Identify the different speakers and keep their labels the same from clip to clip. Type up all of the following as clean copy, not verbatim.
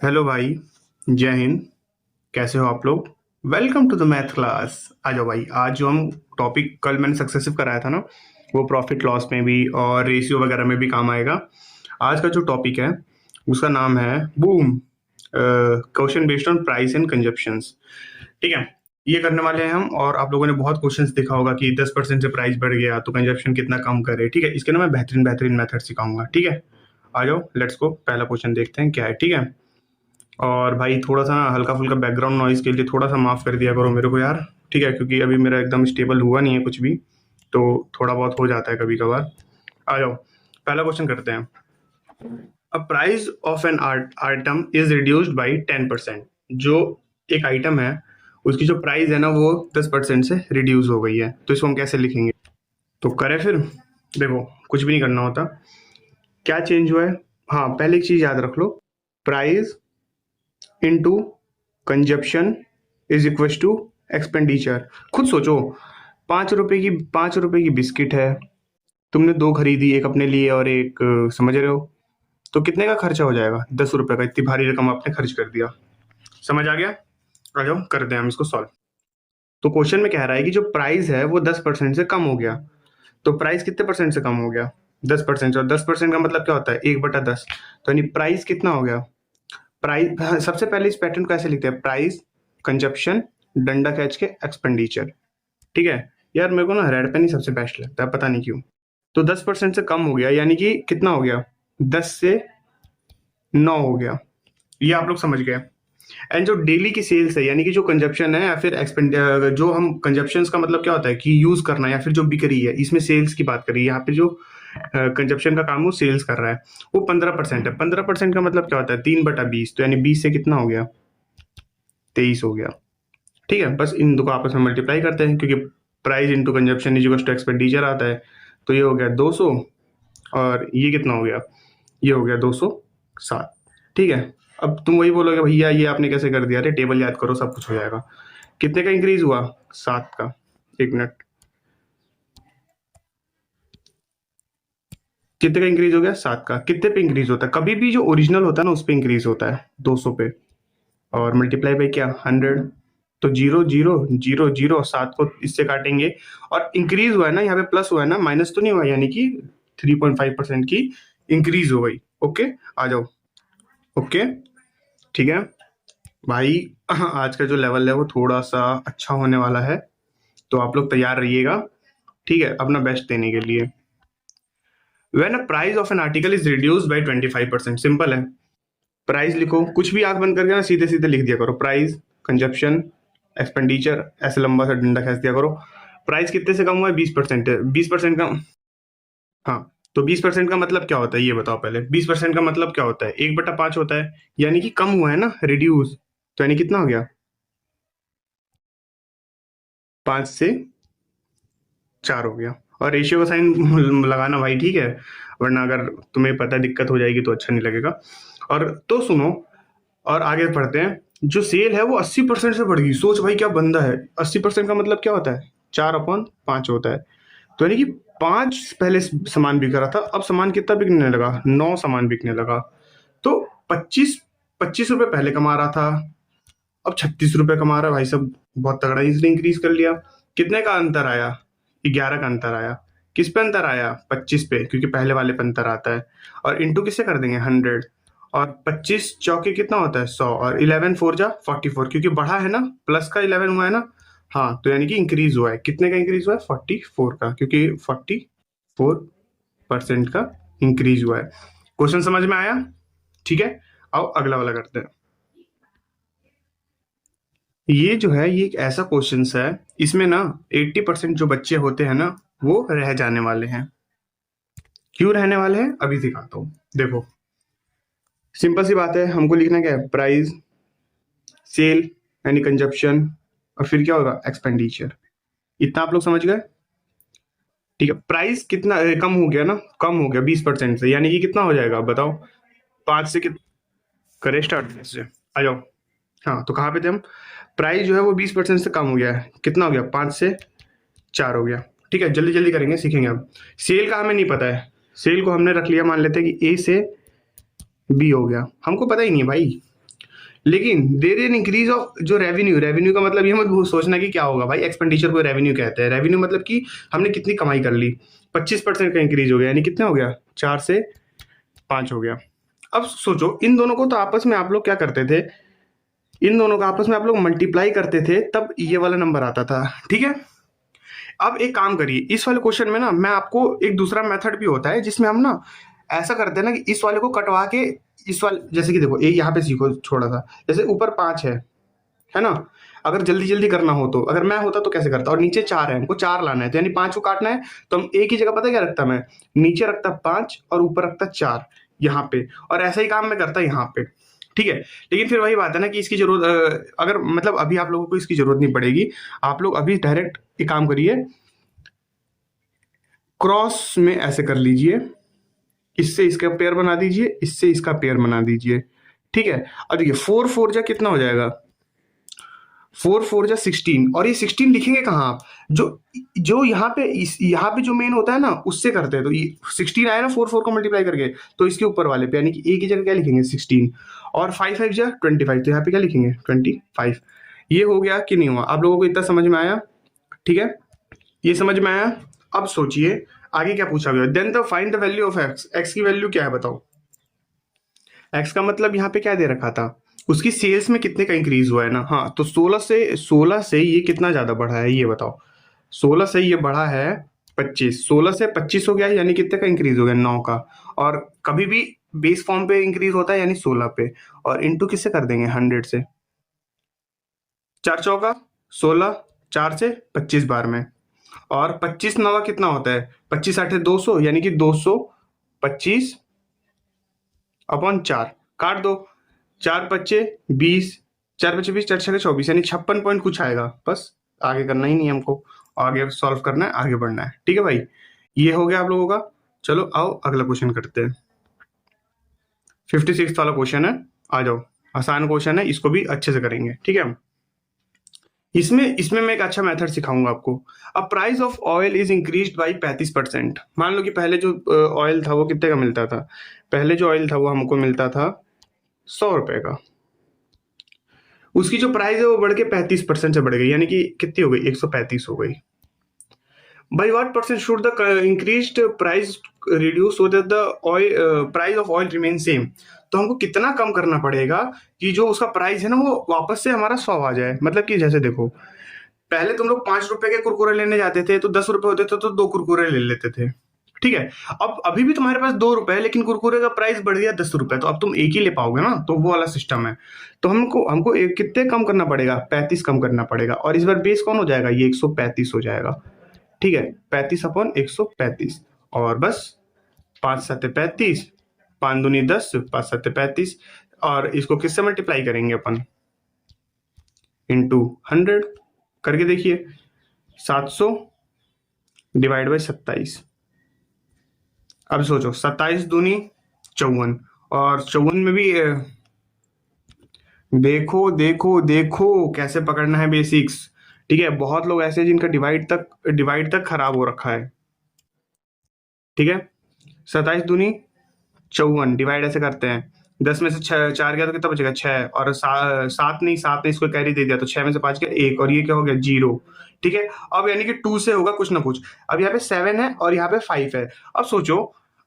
Speaker 1: Hello भाई। जय हिंद। कैसे हो आप लोग? Welcome to the math class. आ जाओ भाई। आज जो हम टॉपिक कल मैंने सक्सेसिव कराया था ना, वो प्रॉफिट लॉस में भी और रेशियो वगैरह में भी काम आएगा। आज का जो टॉपिक है उसका नाम है boom, question based on price and consumptions. ठीक है, ये करने वाले हैं हम। और आप लोगों ने बहुत क्वेश्चंस देखा होगा कि 10% से प्राइस बढ़ गया तो कंजप्शन कितना कम करे। ठीक है, इसके ना मैं बेहतरीन बेहतरीन मेथड सिखाऊंगा। ठीक है, आ जाओ लेट्स गो। पहला क्वेश्चन देखते हैं क्या है। ठीक है, और भाई थोड़ा सा ना हल्का फुल्का बैकग्राउंड नॉइज के लिए थोड़ा सा माफ़ कर दिया करो मेरे को यार। ठीक है, क्योंकि अभी मेरा एकदम स्टेबल हुआ नहीं है कुछ भी, तो थोड़ा बहुत हो जाता है कभी कभार। आ जाओ, पहला क्वेश्चन करते हैं। A price of an item is reduced by 10%। जो एक आइटम है उसकी जो प्राइस है ना वो 10% से रिड्यूस हो गई है, तो इसको हम कैसे लिखेंगे? तो करें फिर। देखो, कुछ भी नहीं करना होता। क्या चेंज हुआ है? हाँ, पहले एक चीज याद रख लो। Price into consumption is equal to expenditure. खुद सोचो, 5 रुपए की बिस्किट है, तुमने दो खरीदी, एक अपने लिए और एक समझ रहे हो, तो कितने का खर्चा हो जाएगा? 10 रुपए का। इतनी भारी रकम आपने खर्च कर दिया। समझ आ गया? आ जाओ करते हैं हम इसको सॉल्व। तो क्वेश्चन में कह रहा है कि जो प्राइस है वो 10% से कम हो गया। तो प्राइस कितने परसेंट से कम हो गया? 10%। और 10% का मतलब क्या होता है? 1/10। तो यानी प्राइस कितना हो गया? प्राइस, हाँ, सबसे पहले इस पैटर्न को ऐसे लिखते हैं, प्राइस कंजप्शन डंडा खींच के एक्सपेंडिचर। ठीक है यार, मेरे को ना रेड पेन ही सबसे बेस्ट लगता है, पता नहीं क्यों। तो 10% से कम हो गया यानी कि कितना हो गया? 10 से 9 हो गया। ये आप लोग समझ गए। एंड जो डेली की सेल्स है यानी कि जो कंजप्शन है या फिर एक्सपेंड, जो हम कंजप्शन का मतलब क्या होता है कि यूज करना या फिर जो बिक रही है, इसमें सेल्स की बात करिए। यहाँ पे जो कंजप्शन का काम वो सेल्स कर रहा है, वो 15% है। 15% का मतलब क्या होता है? 3/20। तो यानी 20 से कितना हो गया? 23 हो गया। ठीक है, बस इन दो को आपस में मल्टीप्लाई करते हैं, क्योंकि price into consumption is to expenditure आता है। तो ये हो गया 200, और ये कितना हो गया? ये हो गया 207। ठीक है, अब तुम वही बोलोगे भैया ये आपने कैसे कर दिया? अरे टेबल याद करो, सब कुछ हो जाएगा। कितने का इंक्रीज हुआ? 7 का। एक मिनट, कितने का इंक्रीज हो गया? 7 का। कितने पे इंक्रीज होता है? कभी भी जो ओरिजिनल होता है ना उस पे इंक्रीज होता है, 200 पे। और मल्टीप्लाई बाई क्या? 100। तो 0 0 0 0, 7 को इससे काटेंगे। और इंक्रीज हुआ है ना, यहाँ पे प्लस हुआ है ना, माइनस तो नहीं हुआ, यानी कि 3.5% की इंक्रीज हो गई। ओके, आ जाओ। ओके, ठीक है भाई। आज का जो लेवल है वो थोड़ा सा अच्छा होने वाला है, तो आप लोग तैयार रहिएगा। ठीक है, अपना बेस्ट देने के लिए। When a price of an article is reduced by 25%। Simple है, प्राइस लिखो, कुछ भी आंख बंद करके ना सीधे सीधे लिख दिया करो। प्राइस कंजप्शन एक्सपेंडिचर, ऐसे लंबा सा डंडा खींच दिया करो। प्राइस कितने से कम हुआ है? 20%। 20% का, हाँ, तो 20% का मतलब क्या होता है ये बताओ पहले। 20% का मतलब क्या होता है? 1/5 होता है, यानी कि कम हुआ है ना, रिड्यूस। तो यानी कितना हो गया? 5 से 4 हो गया। और रेशियो का साइन लगाना भाई, ठीक है, वरना अगर तुम्हें पता दिक्कत हो जाएगी तो अच्छा नहीं लगेगा। और तो सुनो, और आगे बढ़ते हैं। जो सेल है वो 80% से बढ़ गई। सोच भाई क्या बंदा है। 80% का मतलब क्या होता है? 4/5 होता है। तो यानी कि 5 पहले सामान बिक रहा था, अब सामान कितना बिकने लगा? 9 सामान बिकने लगा। तो 25 रुपए पहले कमा रहा था, अब 36 रुपए कमा रहा है। भाई सब बहुत तगड़ा, इसने इंक्रीज कर लिया। कितने का अंतर आया? 11 का अंतर आया। किस पे अंतर आया? 25 पे, क्योंकि पहले वाले पे अंतर आता है। और इंटू किससे कर देंगे? 100। और 25 चौके कितना होता है? 100। और 11 4 जा 44, क्योंकि बढ़ा है ना, प्लस का 11 हुआ है ना। हाँ, तो यानी कि इंक्रीज हुआ है। कितने का इंक्रीज हुआ है? 44 का, क्योंकि 44% का इंक्रीज हुआ है। क्वेश्चन समझ में आया? ठीक है, आओ अगला वाला करते हैं। ये जो है ये एक ऐसा क्वेश्चन है, इसमें ना 80% जो बच्चे होते हैं ना वो रह जाने वाले हैं। क्यों रहने वाले हैं अभी दिखाता हूँ। देखो, सिंपल सी बात है, हमको लिखना क्या है? प्राइस, सेल यानी कंजप्शन, और फिर क्या होगा? एक्सपेंडिचर। इतना आप लोग समझ गए? ठीक है, प्राइस कितना कम हो गया ना, कम हो गया 20% से, यानी कि कितना हो जाएगा बताओ? 5 से करे स्टार्ट से। आ जाओ। हाँ, तो कहाँ पे थे हम? प्राइस जो है वो 20% से कम हो गया है। कितना हो गया? 5 से 4 हो गया। ठीक है, जल्दी जल्दी करेंगे, सीखेंगे अब। सेल का हमें नहीं पता है, सेल को हमने रख लिया, मान लेते हैं कि ए से बी हो गया। हमको पता ही नहीं है भाई, लेकिन देर एन इंक्रीज ऑफ जो रेवेन्यू का मतलब ये मत सोचना कि क्या होगा भाई, एक्सपेंडिचर को रेवेन्यू कहते हैं। रेवेन्यू मतलब कि हमने कितनी कमाई कर ली, 25% का इंक्रीज हो गया, यानी कितना हो गया, 4 से 5 हो गया। अब सोचो इन दोनों को तो आपस में आप लोग क्या करते थे, इन दोनों का आपस में आप लोग मल्टीप्लाई करते थे, तब ये वाला नंबर आता था, ठीक है। अब एक काम करिए, इस वाले क्वेश्चन में ना मैं आपको एक दूसरा मेथड भी होता है जिसमें हम ना ऐसा करते हैं ना कि इस वाले को कटवा के इस वाले, जैसे कि देखो ये यहाँ पे सीखो छोटा सा, जैसे ऊपर 5 है ना। अगर जल्दी जल्दी करना हो तो, अगर मैं होता तो कैसे करता, और नीचे 4 है, हमको 4 लाना है, तो यानी 5 को काटना है, तो हम एक ही जगह पता क्या रखता मैं, नीचे रखता 5 और ऊपर रखता 4 यहाँ पे, और ऐसा ही काम मैं करता यहाँ पे, ठीक है। लेकिन फिर वही बात है ना कि इसकी जरूरत अगर मतलब अभी आप लोगों को इसकी जरूरत नहीं पड़ेगी, आप लोग अभी डायरेक्ट एक काम करिए, क्रॉस में ऐसे कर लीजिए, इससे इसका पेयर बना दीजिए, इससे इसका पेयर बना दीजिए, ठीक है। अब देखिए 4 4 जा कितना हो जाएगा, 4 4 जा 16, और ये 16 लिखेंगे कहाँ आप, जो जो यहाँ पे यहाँ पे जो मेन होता है ना उससे करते हैं, तो ये 16 आया ना 4 4 को मल्टीप्लाई करके, तो इसके ऊपर वाले पे, यानी कि एक ही जगह क्या लिखेंगे 16, और 5 5 जा 25, तो यहाँ पे क्या लिखेंगे 25। ये हो गया कि नहीं हुआ, आप लोगों को इतना समझ में आया, ठीक है, ये समझ में आया। अब सोचिए आगे क्या पूछा गया, then the find the value of X, X की वैल्यू क्या है बताओ। एक्स का मतलब यहाँ पे क्या दे रखा था, उसकी सेल्स में कितने का इंक्रीज हुआ है ना, हाँ, तो 16 से ये कितना ज्यादा बढ़ा है ये बताओ, 16 से ये बढ़ा है 25, 16 से 25 हो गया, यानी कितने का इंक्रीज हो गया, 9 का। और कभी भी बेस फॉर्म पे इंक्रीज होता है यानी 16 पे, और इंटू किससे कर देंगे 100 से, 4 चौका 16, 4 से 25 बार में, और 25 नवा कितना होता है, 25 8 200, यानी कि 225 अपॉन 4, काट दो, 4 पच्चे 20, 4 पच्चे 20, 4 छः 24, यानी 56 पॉइंट कुछ आएगा, बस आगे करना ही नहीं हमको, आगे सॉल्व करना है, आगे बढ़ना है, ठीक है भाई। ये हो गया आप लोगों का। चलो आओ अगला क्वेश्चन करते हैं, 56 वाला क्वेश्चन है, आ जाओ, आसान क्वेश्चन है, इसको भी अच्छे से करेंगे, ठीक है। इसमें इसमें मैं एक अच्छा मेथड सिखाऊंगा आपको। अब price of oil is increased by 35%। मान लो कि पहले जो ऑयल था वो कितने का मिलता था, पहले जो ऑयल था वो हमको मिलता था 100 रुपए का, उसकी जो प्राइस है वो बढ़ के 35% से बढ़ गई, यानी कि कितनी हो गई, 135 हो गई। By what percent should the increased price reduce so that the oil price of oil remain same. तो हमको कितना कम करना पड़ेगा कि जो उसका प्राइस है ना वो वापस से हमारा 100 आ जाए। मतलब कि जैसे देखो, पहले तुम लोग 5 रुपए के कुरकुरे लेने जाते थे तो 10 रुपए होते थे तो 2 कुरकुरे ले लेते थे, ठीक है। अब अभी भी तुम्हारे पास 2 रुपए है, लेकिन कुरकुरे का प्राइस बढ़ गया 10 रुपए, तो अब तुम एक ही ले पाओगे ना, तो वो वाला सिस्टम है। तो हमको हमको कितने कम करना पड़ेगा, 35 कम करना पड़ेगा, और इस बार बेस कौन हो जाएगा, ये 135 हो जाएगा, ठीक है, 35 अपॉन 135, और बस 5 7 35, 5 दूनी 10, 5 7 35, और इसको किससे मल्टीप्लाई करेंगे अपन, इंटू 100 करके देखिए, 700 डिवाइड बाई 27। अब सोचो 27 दूनी 54, और 54 में भी देखो देखो देखो कैसे पकड़ना है बेसिक्स, ठीक है। बहुत लोग ऐसे हैं जिनका डिवाइड तक खराब हो रखा है, ठीक है। 27 दूनी 54, डिवाइड ऐसे करते हैं, 10 में से 4 गया तो कितना बचेगा 6, और 7 नहीं, 7 ने इसको कैरी दे दिया, तो 6 में से 5 गया 1, और ये क्या हो गया 0, ठीक है। अब यानी कि 2 से होगा कुछ ना कुछ। अब यहाँ पे 7 है और यहाँ पे 5 है। अब सोचो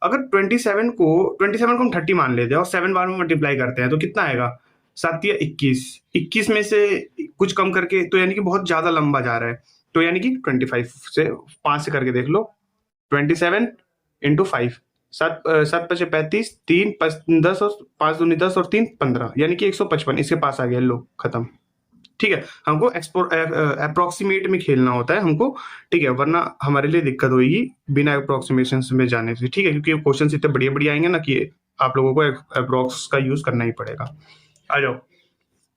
Speaker 1: अगर 27 को हम 30 मान लेते हैं और 7 बार में मल्टीप्लाई करते हैं तो कितना आएगा, 7 या 21, 21 में से कुछ कम करके, तो यानी कि बहुत ज्यादा लंबा जा रहा है, तो यानी कि 25 से 5 से करके देख लो, 27 इंटू 5, 7 7 पचे 35, 3 10 और 5 दूनी 10 और 3 15, यानी कि 155 इसके पास आ गया, लो खत्म, ठीक है। हमको अप्रोक्सीमेट में खेलना होता है हमको, ठीक है, वरना हमारे लिए दिक्कत होगी बिना अप्रोक्सीमेशन में जाने से, ठीक है, क्योंकि क्वेश्चन इतने बढ़िया बढ़िया आएंगे ना कि आप लोगों को अप्रोक्स का यूज करना ही पड़ेगा। आ जाओ,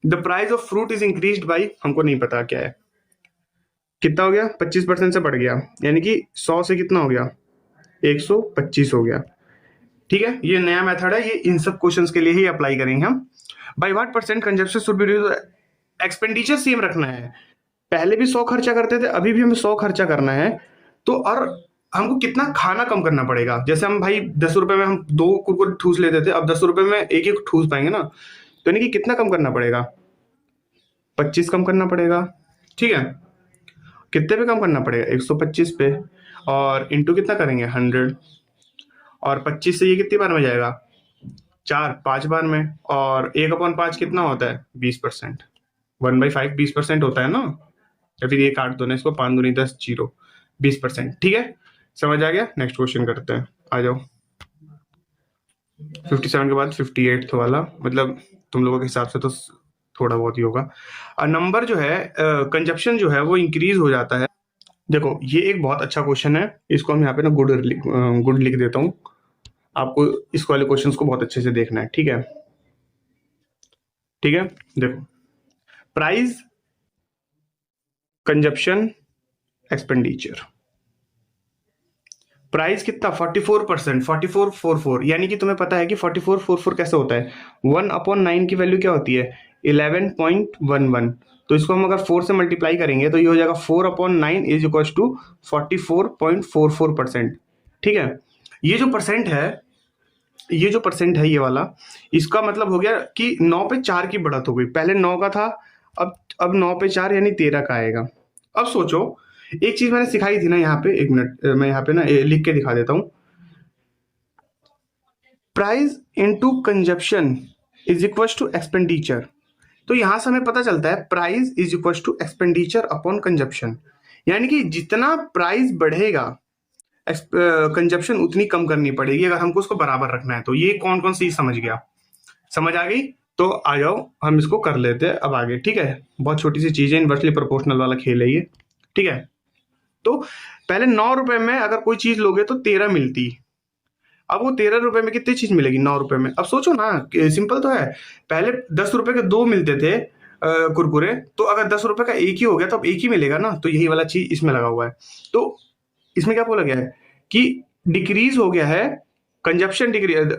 Speaker 1: the price of fruit is increased by, हमको नहीं पता क्या है, कितना हो गया, 25% से बढ़ गया, यानी कि 100 से कितना हो गया, 125 हो गया, ठीक है। ये नया मेथड है, ये इन सब क्वेश्चंस के लिए ही अप्लाई करेंगे हम। By what percent consumption should be reduce, expenditure same रखना है, पहले भी 100 खर्चा करते थे, अभी भी हमें 100 खर्चा करना है, तो और हमको कितना खाना कम करना पड़ेगा। जैसे हम भाई 10 रुपए में हम 2 कुरकुरे ठूस लेते थे, अब 10 रुपए में एक एक ठूस पाएंगे ना, तो यानी कि कितना कम करना पड़ेगा, 25 कम करना पड़ेगा, ठीक है। कितने पे कम करना पड़ेगा, 125 पे, और इंटू कितना करेंगे, 100, और 25 से ये कितनी बार में जाएगा, 5 बार में, और 1/5 कितना होता है, 20%, 1/5 20% होता है ना, या फिर ये काट दो ना इसको, 5 दूनी 10, 0, 20%, ठीक है। समझ आ गया, नेक्स्ट क्वेश्चन करते हैं, आ जाओ। 57 के बाद 58 वाला, मतलब तुम लोगों के हिसाब से तो थोड़ा बहुत ही होगा। नंबर जो है, कंजप्शन जो है वो इंक्रीज हो जाता है। देखो ये एक बहुत अच्छा क्वेश्चन है, इसको हम यहाँ पे ना गुड लिख देता हूँ। आपको इस वाले क्वेश्चंस को बहुत अच्छे से देखना है, ठीक है। ठीक है, देखो, प्राइस, कंजप्शन, एक्सपेंडिचर। प्राइस कितना, 44%, 4444, यानी कि तुम्हें पता है कि 4444 कैसे होता है, 1/9 की वैल्यू क्या होती है, 11.11। तो इसको हम अगर 4 से मल्टीप्लाई करेंगे तो ये हो जाएगा 4/9 इज इक्वल टू 44.44%, ठीक है। ये जो परसेंट है, ये जो परसेंट है ये वाला, इसका मतलब हो गया कि 9 पे 4 की बढ़त हो गई, पहले 9 का था, अब 9 पे 4 यानी 13 का आएगा। अब सोचो, एक चीज मैंने सिखाई थी ना यहाँ पे, एक मिनट मैं यहाँ पे ना लिख के दिखा देता हूँ। Price into consumption is equal to expenditure. तो यहां से हमें पता चलता है price is equal to expenditure upon consumption, यानी कि जितना प्राइस बढ़ेगा कंजप्शन उतनी कम करनी पड़ेगी अगर हमको उसको बराबर रखना है। तो ये कौन कौन सी समझ गया, समझ आ गई, तो आ जाओ हम इसको कर लेते हैं अब आगे, ठीक है। बहुत छोटी सी चीज है, इनवर्सली प्रोपोर्शनल वाला खेल है ये, ठीक है। तो पहले 9 रुपए में अगर कोई चीज लोगे तो 13 मिलती, अब वो 13 रुपए में कितनी चीज मिलेगी 9 रुपए में। अब सोचो ना, सिंपल तो है, पहले 10 रुपए के 2 मिलते थे कुरकुरे, तो अगर 10 रुपए का एक ही हो गया तो अब एक ही मिलेगा ना, तो यही वाला चीज इसमें लगा हुआ है। तो इसमें क्या बोला गया है कि डिक्रीज हो गया है, कंजप्शन डिक्रीज,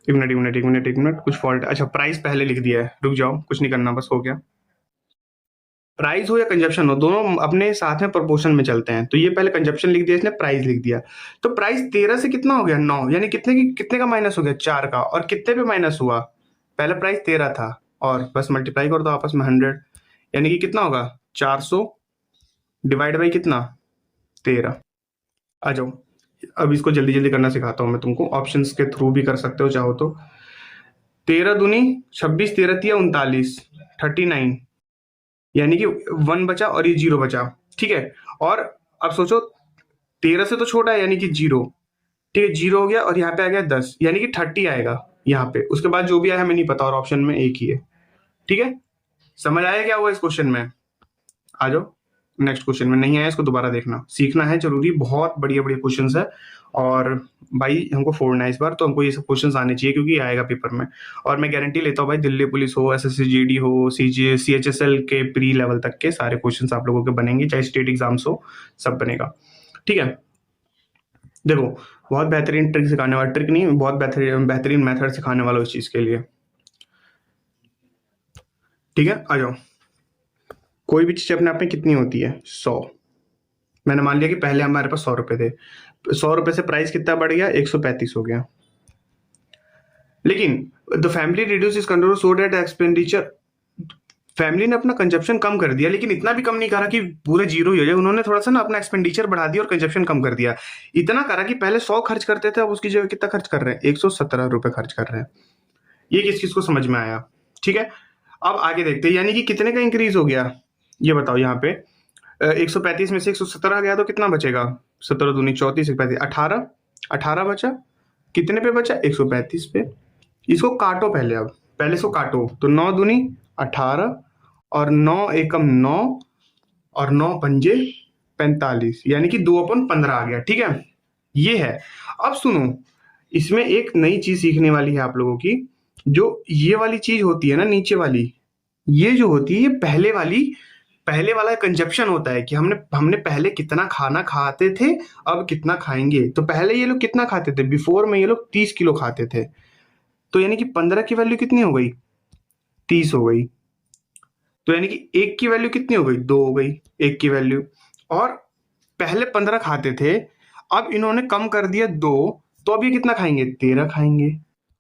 Speaker 1: एक मिनट कुछ फॉल्ट, अच्छा प्राइस पहले लिख दिया है, रुक जाओ, कुछ नहीं करना, बस हो गया। प्राइस हो या कंजप्शन हो, दोनों अपने साथ में प्रोपोर्शन में चलते हैं, तो ये पहले कंजप्शन लिख दिया इसने, प्राइस लिख दिया। तो प्राइस 13 से कितना हो गया, 9, यानी कितने का माइनस हो गया, 4 का, और कितने पे माइनस हुआ, पहले प्राइस 13 था, और बस मल्टीप्लाई कर दो आपस में 100, यानी कि कितना होगा, 400 डिवाइड बाई कितना, 13। आ जाओ, अब इसको जल्दी जल्दी करना सिखाता हूँ मैं तुमको, ऑप्शंस के थ्रू भी कर सकते हो चाहो तो। 13 दूनी 26, 13 तिया 39, 39, यानी कि 1 बचा और ये 0 बचा, ठीक है। और अब सोचो 13 से तो छोटा है यानी कि 0, ठीक है, 0 हो गया, और यहाँ पे आ गया 10, यानी कि 30 आएगा यहाँ पे, उसके बाद जो भी आया हमें नहीं पता, और ऑप्शन में एक ही है, ठीक है। समझ आया क्या हुआ इस क्वेश्चन में, आ जाओ नेक्स्ट क्वेश्चन में। नहीं आया इसको दोबारा देखना, सीखना है जरूरी, बहुत बढ़िया बढ़िया क्वेश्चन है, और भाई हमको फोड़ना है इस बार, तो हमको ये सब क्वेश्चन आने चाहिए क्योंकि आएगा पेपर में। और मैं गारंटी लेता हूँ भाई, दिल्ली पुलिस हो, एसएससी जीडी हो, CHSL के प्री लेवल तक के सारे क्वेश्चन आप लोगों के बनेंगे, चाहे स्टेट एग्जाम्स हो, सब बनेगा, ठीक है। देखो बहुत बेहतरीन ट्रिक सिखाने वाला, ट्रिक नहीं, बहुत बेहतरीन मेथड सिखाने वाला उस चीज के लिए, ठीक है। आ जाओ, कोई भी चीज अपने आप में कितनी होती है, 100। मैंने मान लिया कि पहले हमारे पास 100 रुपए थे, 100 रुपए से प्राइस कितना बढ़ गया, 135 हो गया। लेकिन the family reduce is control so that expenditure, family ने अपना कंजप्शन कम कर दिया, लेकिन इतना भी कम नहीं करा कि पूरे 0 ही हो जाए, उन्होंने थोड़ा सा ना अपना एक्सपेंडिचर बढ़ा दिया और कंजप्शन कम कर दिया। इतना करा कि पहले 100 खर्च करते थे, अब उसकी जगह कितना खर्च कर रहे हैं, 117 रुपए खर्च कर रहे हैं। ये किस चीज को समझ में आया, ठीक है। अब आगे देखते हैं, यानी कि कितने का इंक्रीज हो गया, ये बताओ यहाँ पे। 135 में से 117 गया तो कितना बचेगा, 17 दूनी 34, 18, 18 बचा, कितने पे बचा, 135 पे। इसको काटो पहले, अब पहले इसको काटो, तो 9 दूनी 18, और 9 एकम 9, और 9 पंजे 45, यानी कि 2/15 आ गया, ठीक है। ये है। अब सुनो, इसमें एक नई चीज सीखने वाली है आप लोगों की, जो ये वाली चीज होती है ना नीचे वाली, ये जो होती है ये पहले वाला कंजप्शन होता है कि हमने पहले कितना खाना खाते थे, अब कितना खाएंगे। तो पहले ये लोग कितना खाते थे, बिफोर में ये लोग 30 किलो खाते थे, तो यानी कि 15 की वैल्यू कितनी हो गई, 30 हो गई। तो यानी कि 1 की वैल्यू कितनी हो गई, 2 हो गई 1 की वैल्यू। और पहले 15 खाते थे, अब इन्होंने कम कर दिया 2, तो अब ये कितना खाएंगे, 13 खाएंगे।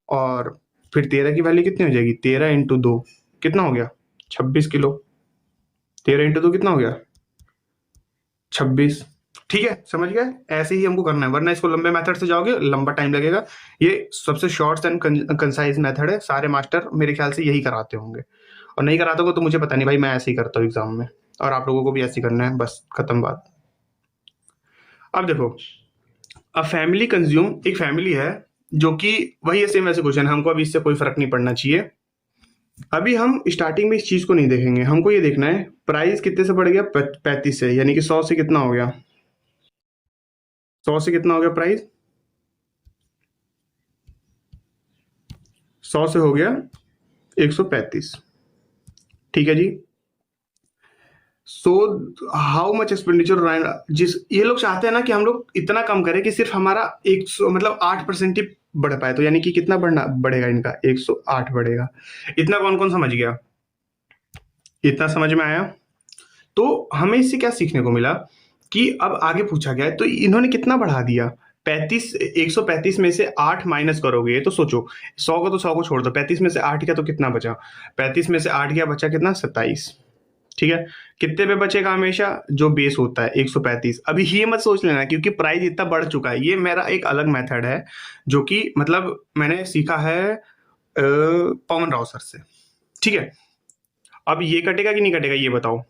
Speaker 1: और फिर 13 की वैल्यू कितनी हो जाएगी, 13 इंटू 2 कितना हो गया, 26 किलो। 13 इंटू 2 कितना हो गया, 26। ठीक है, समझ गए? ऐसे ही हमको करना है, वरना इसको लंबे मेथड से जाओगे लंबा टाइम लगेगा। ये सबसे शॉर्ट एंड कंसाइज मेथड है, सारे मास्टर मेरे ख्याल से यही कराते होंगे, और नहीं कराते हो तो मुझे पता नहीं भाई, मैं ऐसे ही करता हूँ एग्जाम में, और आप लोगों को भी ऐसे ही करना है, बस खत्म बात। अब देखो, अब फैमिली कंज्यूम, एक फैमिली है जो कि वही है, सेम वैसे क्वेश्चन है, हमको अभी इससे कोई फर्क नहीं पड़ना चाहिए। अभी हम स्टार्टिंग में इस चीज को नहीं देखेंगे, हमको ये देखना है प्राइस कितने से बढ़ गया, 35 से, यानी कि 100 से कितना हो गया, 100 से कितना हो गया प्राइस, 100 से हो गया 135। ठीक है जी। सो हाउ मच एक्सपेंडिचर, जिस ये लोग चाहते हैं ना कि हम लोग इतना कम करें कि सिर्फ हमारा 100 मतलब 8% ही बढ़ पाए, तो यानी कि कितना बढ़ेगा इनका, 108 बढ़ेगा। इतना कौन कौन समझ गया, इतना समझ में आया? तो हमें इससे क्या सीखने को मिला कि अब आगे पूछा गया है तो इन्होंने कितना बढ़ा दिया, 35, 135 में से 8 माइनस करोगे तो सोचो, 100 को तो 100 को छोड़ दो, 35 में से 8 गया तो कितना बचा, 35 में से 8 गया बचा कितना, 27। ठीक है, कितने पे बचेगा हमेशा, जो बेस होता है 135। अभी ये मत सोच लेना क्योंकि प्राइस इतना बढ़ चुका है, ये मेरा एक अलग मेथड है जो कि मतलब मैंने सीखा है पवन राव सर से। ठीक है, अब ये कटेगा कि नहीं कटेगा ये बताओ।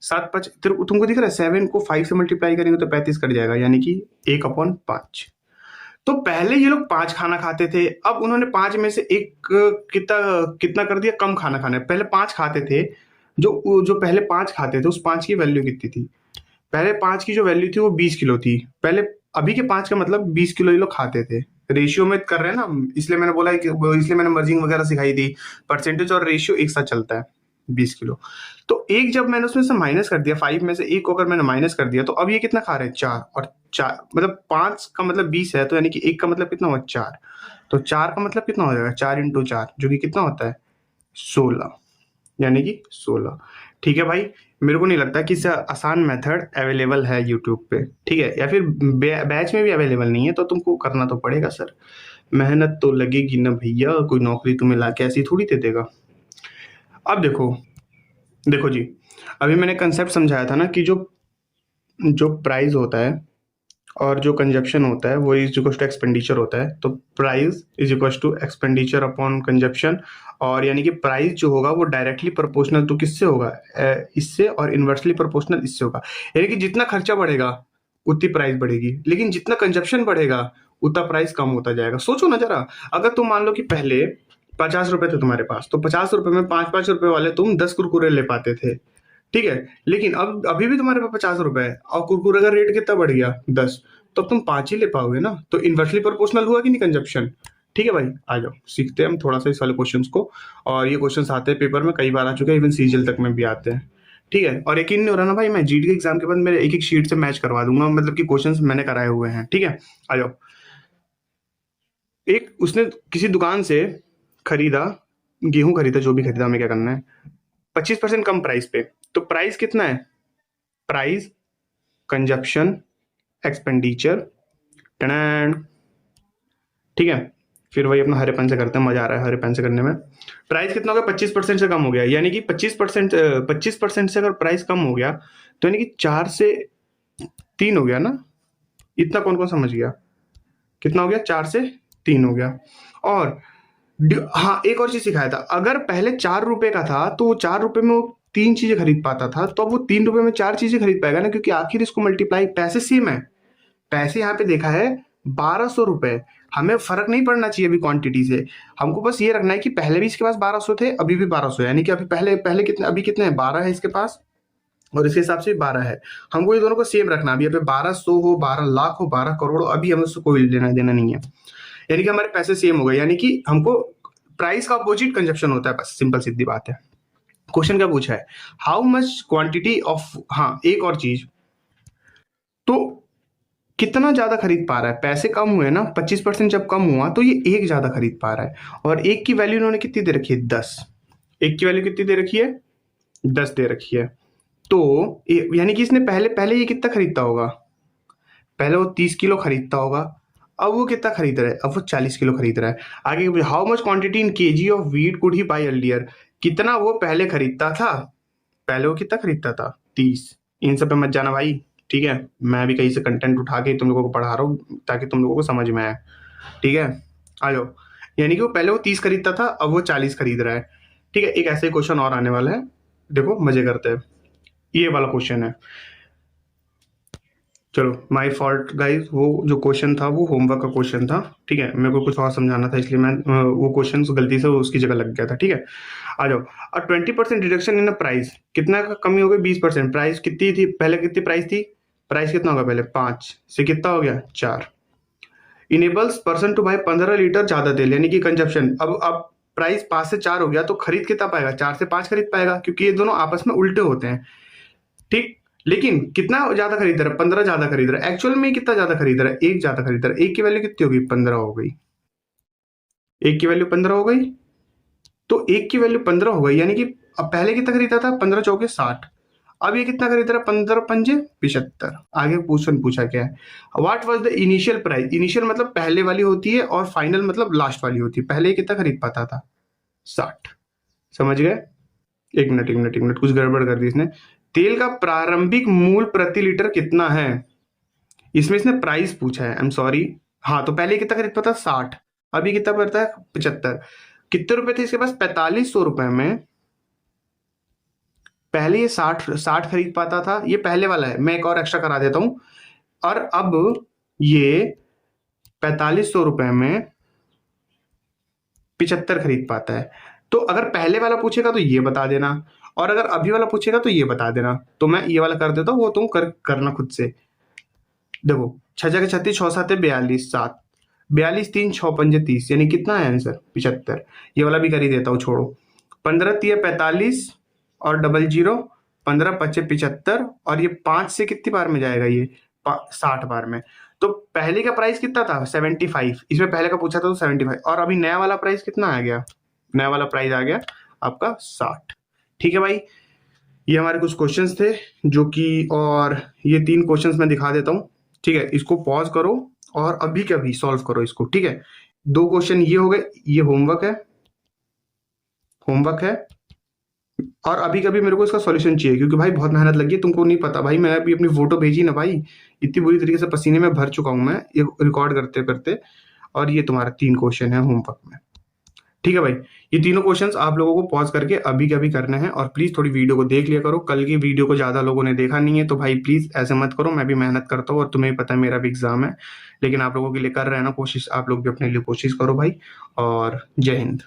Speaker 1: 7 5 तुमको दिख रहा है, 7 को 5 से मल्टीप्लाई करेंगे तो 35 कट जाएगा, यानी कि 1/5। तो पहले ये लोग 5 खाना खाते थे, अब उन्होंने 5 में से एक कितना कितना कर दिया, कम खाना खाना है। पहले 5 खाते थे, जो जो पहले 5 खाते थे उस 5 की वैल्यू कितनी थी, पहले 5 की जो वैल्यू थी वो 20 किलो थी पहले। अभी के 5 का मतलब 20 किलो ये लोग खाते थे। रेशियो में कर रहे हैं ना, इसलिए मैंने बोला कि इसलिए मैंने मर्जिंग वगैरह सिखाई थी, परसेंटेज और रेशियो एक साथ चलता है, 20 किलो। तो एक जब मैंने उसमें से माइनस कर दिया, 5 में से एक को अगर मैंने माइनस कर दिया तो अब ये कितना खा रहे हैं, 4, और 4 मतलब 5 का मतलब 20 है, तो यानी कि एक का मतलब कितना हुआ, 4। तो 4 का मतलब कितना हो जाएगा, 4 इंटू 4 जो कि कितना होता है, 16, यानी कि 16। ठीक है भाई, मेरे को नहीं लगता कि इससे आसान मेथड अवेलेबल है यूट्यूब पे, ठीक है, या फिर बैच में भी अवेलेबल नहीं है, तो तुमको करना तो पड़ेगा सर, मेहनत तो लगेगी ना भैया, कोई नौकरी तुम्हें ला के ऐसी थोड़ी दे देगा। अब देखो, देखो जी, अभी मैंने कंसेप्ट समझाया था ना कि जो जो प्राइस होता है और जो कंजप्शन होता है वो इज इक्वल टू एक्सपेंडिचर होता है। तो price is equal to expenditure upon consumption, और यानी कि प्राइस जो होगा वो डायरेक्टली प्रोपोर्शनल तो किससे होगा, इससे, और इन्वर्सली प्रोपोर्शनल इससे होगा। यानी कि जितना खर्चा बढ़ेगा उतनी प्राइस बढ़ेगी, लेकिन जितना कंजप्शन बढ़ेगा उतना प्राइस कम होता जाएगा। सोचो ना जरा, अगर तुम मान लो कि पहले 50 रुपए थे तुम्हारे पास, तो 50 रुपए में 5 5 रुपए वाले तुम 10 कुरकुरे ले पाते थे, ठीक है, लेकिन अब अभी भी तुम्हारे पास 50 रुपए है और कुरकुरे का रेट कितना बढ़ गया, 10, तो अब तुम 5 ही ले पाओगे ना। तो इन्वर्सली प्रोपोर्शनल हुआ कि नहीं कंजप्शन। ठीक है भाई, आ जाओ सीखते हैं हम थोड़ा सा इस वाले क्वेश्चंस को, और ये क्वेश्चंस आते हैं पेपर में, कई बार आ चुके हैं, इवन सीजीएल तक में भी आते हैं। ठीक है, और यकीन नहीं हो रहा ना भाई, मैं जीडी के एग्जाम के बाद मेरे एक एक शीट से मैच करवा दूंगा, मतलब कि क्वेश्चंस मैंने कराए हुए हैं। ठीक है, आ जाओ। एक उसने किसी दुकान से खरीदा, गेहूं खरीदा, जो भी खरीदा, हमें क्या करना है, 25% कम प्राइस पे। तो प्राइस कितना है, प्राइस, कंजप्शन, एक्सपेंडिचर, टन। ठीक है, फिर वही अपना हरे पेन से करते हैं, मजा आ रहा है हरे पेन से करने में। प्राइस कितना हो गया, 25% से कम हो गया, यानी कि 25% से अगर प्राइस कम हो गया तो यानी कि 4 से 3 हो गया ना। इतना कौन कौन समझ गया, कितना हो गया, 4 से 3 हो गया। और हाँ, एक और चीज सिखाया था, अगर पहले 4 रुपए का था तो वो 4 रुपए में वो 3 चीजें खरीद पाता था, तो अब वो 3 रुपए में 4 चीजें खरीद पाएगा ना, क्योंकि आखिर इसको मल्टीप्लाई, पैसे सेम है, पैसे यहाँ पे देखा है 1200 रुपए। हमें फर्क नहीं पड़ना चाहिए अभी क्वांटिटी से, हमको बस ये रखना है कि पहले भी इसके पास 1200 थे, अभी भी 1200 है, यानी कि अभी पहले पहले कितने, अभी कितने हैं, 12 है इसके पास, और इसके हिसाब से 12 है। हमको ये दोनों को सेम रखना, अभी 1200 हो, 12 लाख हो, 12 करोड़ हो, अभी हमें उससे कोई लेना देना नहीं है, यानी कि हमारे पैसे सेम हो गए, यानी कि हमको प्राइस का अपोजिट कंजप्शन होता है, बस सिंपल सीधी बात है। क्वेश्चन क्या पूछा है, हाउ मच क्वांटिटी ऑफ, हाँ एक और चीज, तो कितना ज्यादा खरीद पा रहा है, पैसे कम हुए ना, 25% जब कम हुआ तो ये एक ज्यादा खरीद पा रहा है, और एक की वैल्यू इन्होंने कितनी दे रखी है, 10। एक की वैल्यू कितनी दे रखी है, 10 दे रखी है। तो यानी कि इसने पहले पहले ये कितना खरीदता होगा, पहले वो 30 किलो खरीदता होगा, अब वो कितना खरीद रहा है, अब वो 40 किलो खरीद रहा है। आगे how much quantity in KG of wheat could he by earlier, कितना वो पहले खरीदता था, पहले वो कितना खरीदता था 30। इन सब पे मत जाना भाई, ठीक है, मैं भी कहीं से कंटेंट उठा के तुम लोगों को पढ़ा रहा हूँ ताकि तुम लोगों को समझ में आए, ठीक है। आ जाओ, यानी कि वो पहले वो 30 खरीदता था, अब वो 40 खरीद रहा है, ठीक है। एक ऐसे क्वेश्चन और आने वाला है, देखो मजे करते हैं। ये वाला क्वेश्चन है, चलो माय फॉल्ट गाइस, वो जो क्वेश्चन था वो होमवर्क का क्वेश्चन था, ठीक है, मेरे को कुछ और समझाना था इसलिए मैं वो क्वेश्चन गलती से उसकी जगह लग गया था, ठीक है। आ जाओ, 20% रिडक्शन इन प्राइस, कितना का कमी हो गई 20%। प्राइस कितनी थी पहले, कितनी प्राइस थी, प्राइस कितना होगा पहले 5 से कितना हो गया 4। Enables person to buy 15 litre ज्यादा तेल, यानी कि कंजप्शन, अब प्राइस 5 से 4 हो गया तो खरीद कितना पाएगा, 4 से 5 खरीद पाएगा, क्योंकि ये दोनों आपस में उल्टे होते हैं, ठीक। लेकिन कितना ज्यादा खरीद रहा है, 15 ज्यादा खरीद रहा है। एक्चुअल में कितना ज्यादा खरीद रहा है, 1 ज्यादा खरीद रहा है। 1 की वैल्यू कितनी होगी, 15 हो गई, 1 की वैल्यू 15 हो गई, तो 1 की वैल्यू 15 हो गई, यानी कि अब पहले कितना खरीदा था, 15 चौके 60, अब ये कितना खरीद रहा है, 15 पंजे 75। आगे क्वेश्चन पूछा क्या है, what was the initial price, initial मतलब पहले वाली होती है और फाइनल मतलब लास्ट वाली होती है, पहले ये कितना खरीद पाता था 60, समझ गए। एक मिनट कुछ गड़बड़ कर दी इसने। तेल का प्रारंभिक मूल्य प्रति लीटर कितना है, इसमें इसने प्राइस पूछा है, आई एम सॉरी। हाँ, तो पहले कितना खरीद पाता 60, अभी कितना पड़ता है 75। कितने रुपए थे इसके पास, 4500 रुपए में पहले ये 60 खरीद पाता था, ये पहले वाला है, मैं एक और एक्स्ट्रा करा देता हूं। और अब ये 4500 रुपए में 75 खरीद पाता है। तो अगर पहले वाला पूछेगा तो ये बता देना, और अगर अभी वाला पूछेगा तो ये बता देना। तो मैं ये वाला कर देता हूँ, वो तुम करना खुद से। देखो 6 जगह 36, 6 7 42, 7 42 3 6 पंजे 30, यानी कितना है आंसर 75। ये वाला भी कर ही देता हूँ, छोड़ो। 15 3 45 और डबल जीरो, 15 25 75, और ये 5 से कितनी बार में जाएगा, ये 60 बार में। तो पहले का प्राइस कितना था 75, इसमें पहले का पूछा था तो 75, और अभी नया वाला प्राइस कितना आ गया, नया वाला प्राइस आ गया आपका 60, ठीक है भाई। ये हमारे कुछ क्वेश्चंस थे जो कि, और ये 3 क्वेश्चंस मैं दिखा देता हूँ, ठीक है। इसको पॉज करो और अभी के अभी सॉल्व करो इसको, ठीक है। 2 क्वेश्चन ये हो गए, ये होमवर्क है, होमवर्क है, और अभी कभी मेरे को इसका सॉल्यूशन चाहिए, क्योंकि भाई बहुत मेहनत लगी है, तुमको नहीं पता भाई, मैं अभी अपनी फोटो भेजी ना भाई, इतनी बुरी तरीके से पसीने में भर चुका हूं मैं ये रिकॉर्ड करते करते। और ये तुम्हारा 3 क्वेश्चन है होमवर्क में, ठीक है भाई। ये तीनों क्वेश्चंस आप लोगों को पॉज करके अभी के अभी करने हैं, और प्लीज थोड़ी वीडियो को देख लिया करो, कल की वीडियो को ज्यादा लोगों ने देखा नहीं है, तो भाई प्लीज ऐसे मत करो, मैं भी मेहनत करता हूँ और तुम्हें पता है मेरा भी एग्जाम है, लेकिन आप लोगों के लिए कर रहे हैं ना कोशिश, आप लोग भी अपने लिए कोशिश करो भाई। और जय हिंद।